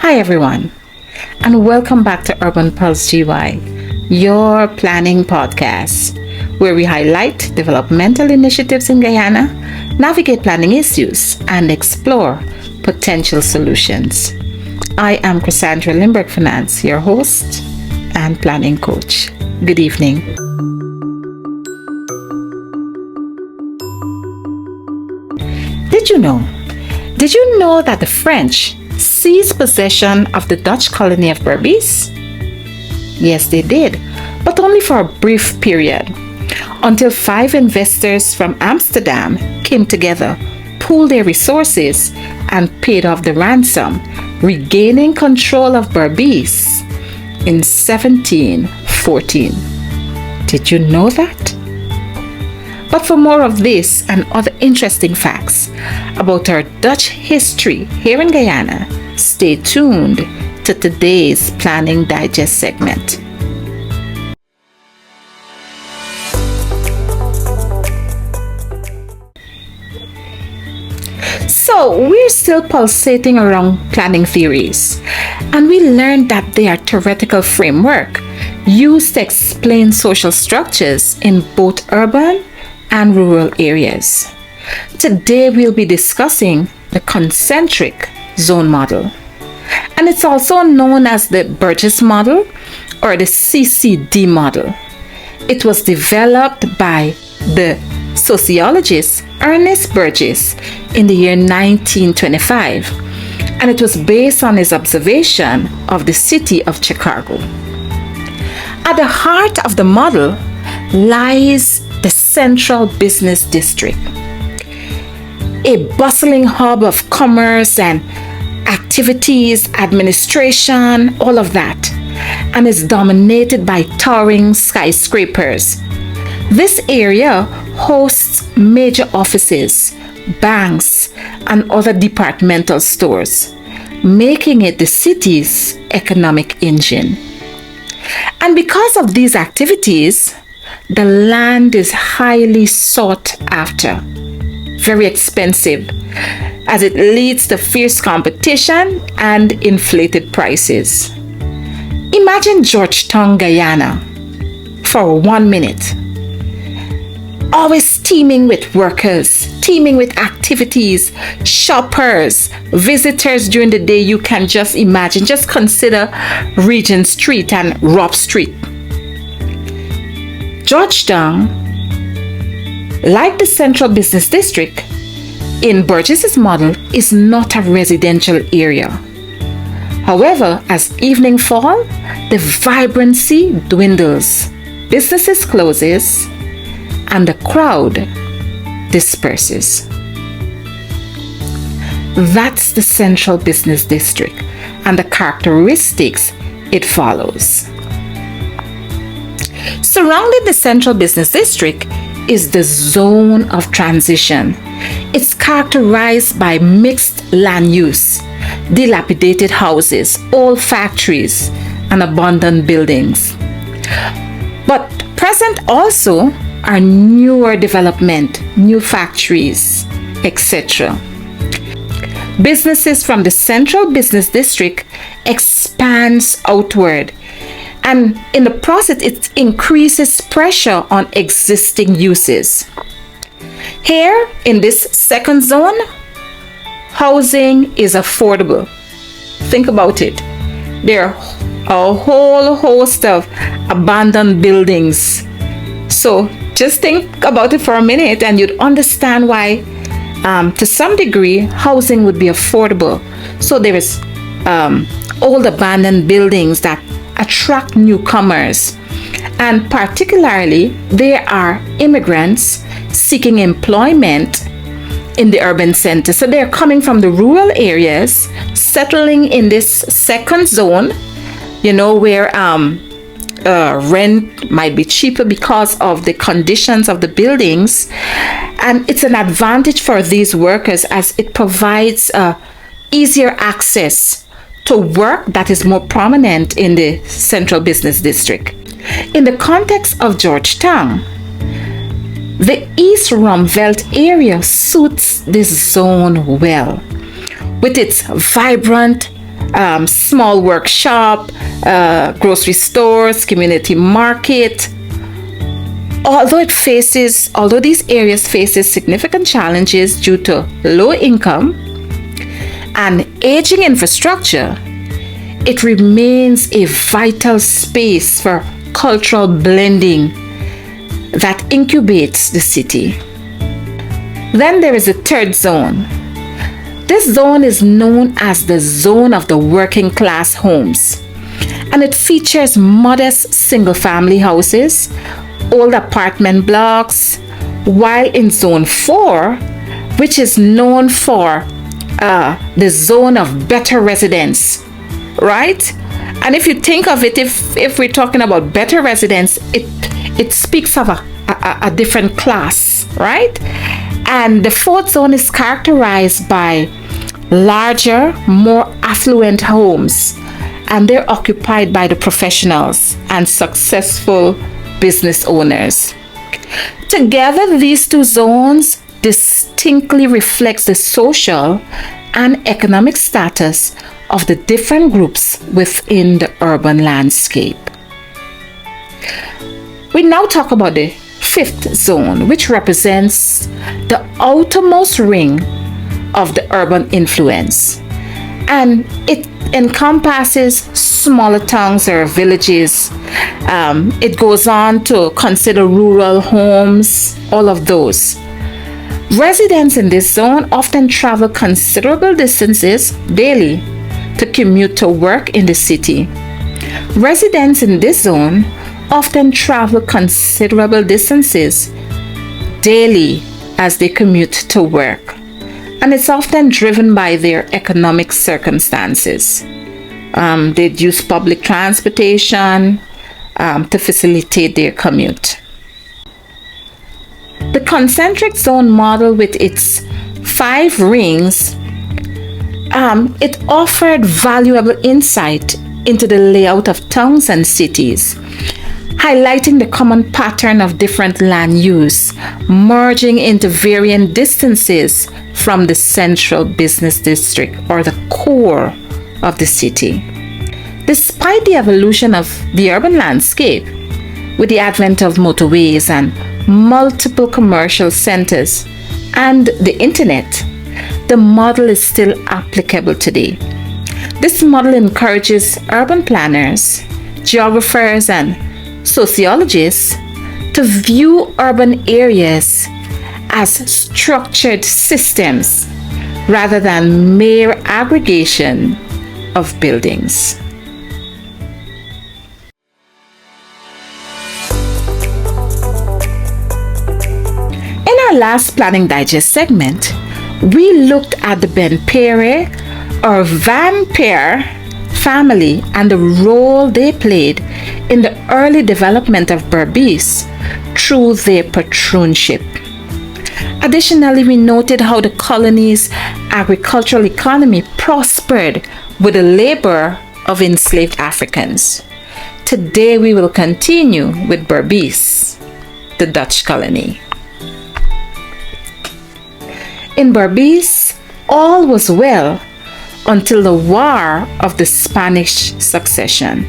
Hi everyone, and welcome back to Urban Pulse GY, your planning podcast, where we highlight developmental initiatives in Guyana, navigate planning issues, and explore potential solutions. I am Concentric Limburg Finance, your host and planning coach. Good evening. Did you know that the French seized possession of the Dutch colony of Burgess? Yes, they did, but only for a brief period, until 5 investors from Amsterdam came together, pooled their resources, and paid off the ransom, regaining control of Burgess in 1714. Did you know that? But for more of this and other interesting facts about our Dutch history here in Guyana, stay tuned to today's Planning Digest segment. So we're still pulsating around planning theories, and we learned that they are theoretical framework used to explain social structures in both urban and rural areas. Today we'll be discussing the concentric zone model, and it's also known as the Burgess model or the CCD model. It was developed by the sociologist Ernest Burgess in the year 1925, and it was based on his observation of the city of Chicago. At the heart of the model lies the Central Business District, a bustling hub of commerce and activities, administration, all of that, and is dominated by towering skyscrapers. This area hosts major offices, banks, and other departmental stores, making it the city's economic engine. And because of these activities, the land is highly sought after, very expensive, as it leads to fierce competition and inflated prices. Imagine Georgetown, Guyana, for 1 minute. Always teeming with workers, teeming with activities, shoppers, visitors during the day. You can just imagine, just consider Regent Street and Robb Street. Georgetown, like the Central Business District in Burgess's model, is not a residential area. However, as evening fall, the vibrancy dwindles, businesses closes, and the crowd disperses. That's the Central Business District and the characteristics it follows. Surrounding the Central Business District is the zone of transition. It's characterized by mixed land use, dilapidated houses, old factories, and abandoned buildings. But present also are newer development, new factories, etc. Businesses from the Central Business District expands outward, and in the process it increases pressure on existing uses. Here in this second zone, housing is affordable. Think about it. There are a whole host of abandoned buildings. So just think about it for a minute and you'd understand why to some degree housing would be affordable. So there is old abandoned buildings that attract newcomers, and particularly there are immigrants seeking employment in the urban center. So they're coming from the rural areas, settling in this second zone, where rent might be cheaper because of the conditions of the buildings, and it's an advantage for these workers as it provides easier access to work that is more prominent in the Central Business District. In the context of Georgetown, the East Ruimveldt area suits this zone well, with its vibrant small workshop, grocery stores, community market. Although these areas faces significant challenges due to low income and aging infrastructure, it remains a vital space for cultural blending that incubates the city. Then there is a third zone. This zone is known as the zone of the working class homes, and it features modest single-family houses, old apartment blocks, while in zone 4, which is known for the zone of better residence, right? And if you think of it, if we're talking about better residence, it speaks of a different class, right? And the fourth zone is characterized by larger, more affluent homes, and they're occupied by the professionals and successful business owners. Together, these two zones distinctly reflects the social and economic status of the different groups within the urban landscape. We now talk about the fifth zone, which represents the outermost ring of the urban influence, and it encompasses smaller towns or villages. It goes on to consider rural homes, all of those. Residents in this zone often travel considerable distances daily to commute to work in the city. Residents in this zone often travel considerable distances daily as they commute to work, and it's often driven by their economic circumstances. They'd use public transportation to facilitate their commute. The concentric zone model, with its 5 rings, it offered valuable insight into the layout of towns and cities, highlighting the common pattern of different land use, merging into varying distances from the central business district or the core of the city. Despite the evolution of the urban landscape, with the advent of motorways and multiple commercial centers and the internet, the model is still applicable today. This model encourages urban planners, geographers, and sociologists to view urban areas as structured systems rather than mere aggregation of buildings. In our last Planning Digest segment, we looked at the Benpere or Van-Pere family and the role they played in the early development of Berbice through their patroonship. Additionally, we noted how the colony's agricultural economy prospered with the labor of enslaved Africans. Today we will continue with Berbice, the Dutch colony. In Berbice, all was well until the War of the Spanish Succession,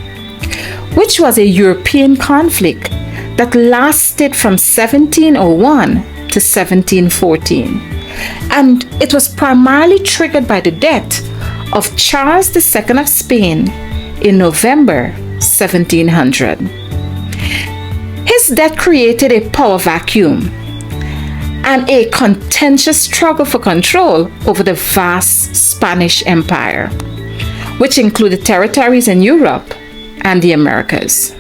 which was a European conflict that lasted from 1701 to 1714, and it was primarily triggered by the death of Charles II of Spain in November 1700. His death created a power vacuum and a contentious struggle for control over the vast Spanish Empire, which included territories in Europe and the Americas.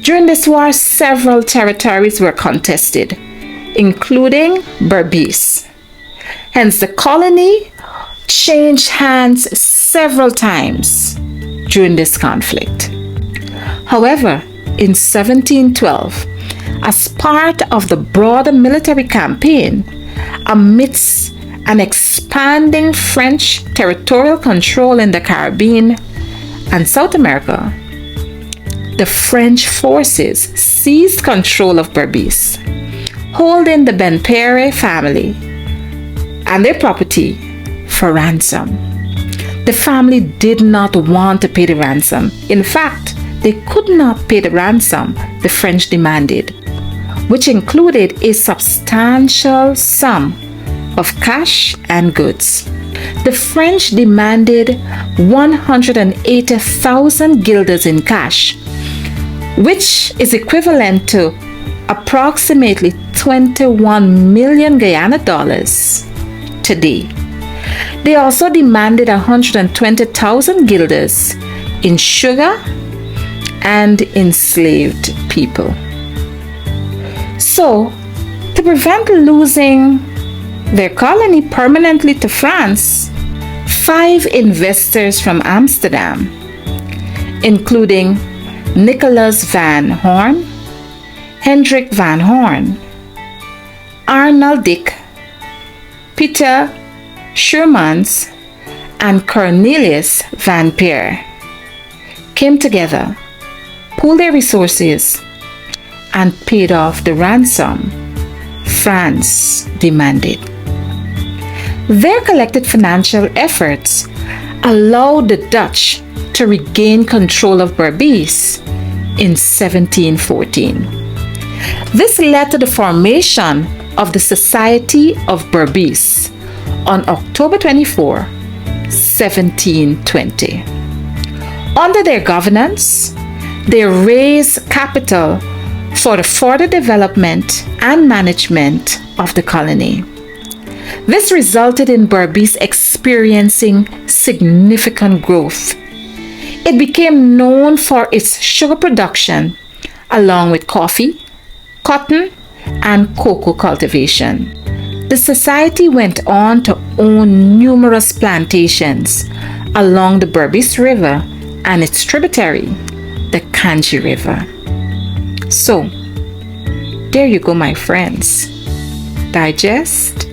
During this war, several territories were contested, including Berbice. Hence, the colony changed hands several times during this conflict. However, in 1712, as part of the broader military campaign, amidst an expanding French territorial control in the Caribbean and South America, the French forces seized control of Berbice, holding the Benpere family and their property for ransom. The family did not want to pay the ransom. In fact, they could not pay the ransom the French demanded, which included a substantial sum of cash and goods. The French demanded 180,000 guilders in cash, which is equivalent to approximately 21 million Guyana dollars today. They also demanded 120,000 guilders in sugar and enslaved people. So, to prevent losing their colony permanently to France, 5 investors from Amsterdam, including Nicholas van Horn, Hendrik van Horn, Arnold Dick, Peter Schuurmans, and Cornelius van Peer, came together, pooled their resources, and paid off the ransom France demanded. Their collected financial efforts allowed the Dutch to regain control of Berbice in 1714. This led to the formation of the Society of Berbice on October 24, 1720. Under their governance, they raised capital for the further development and management of the colony. This resulted in Berbice experiencing significant growth. It became known for its sugar production, along with coffee, cotton, and cocoa cultivation. The society went on to own numerous plantations along the Berbice River and its tributary, the Kanji River. So, there you go, my friends. Digest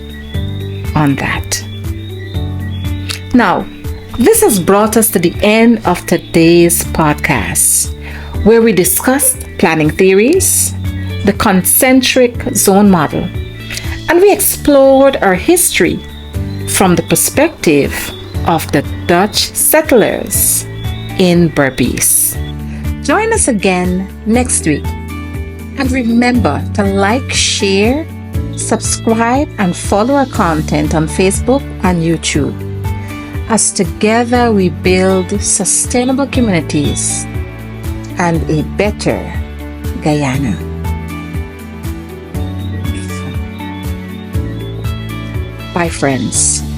on that. Now, this has brought us to the end of today's podcast, where we discussed planning theories, the concentric zone model, and we explored our history from the perspective of the Dutch settlers in Berbice. Join us again next week. And remember to like, share, subscribe, and follow our content on Facebook and YouTube, as together we build sustainable communities and a better Guyana. Bye, friends.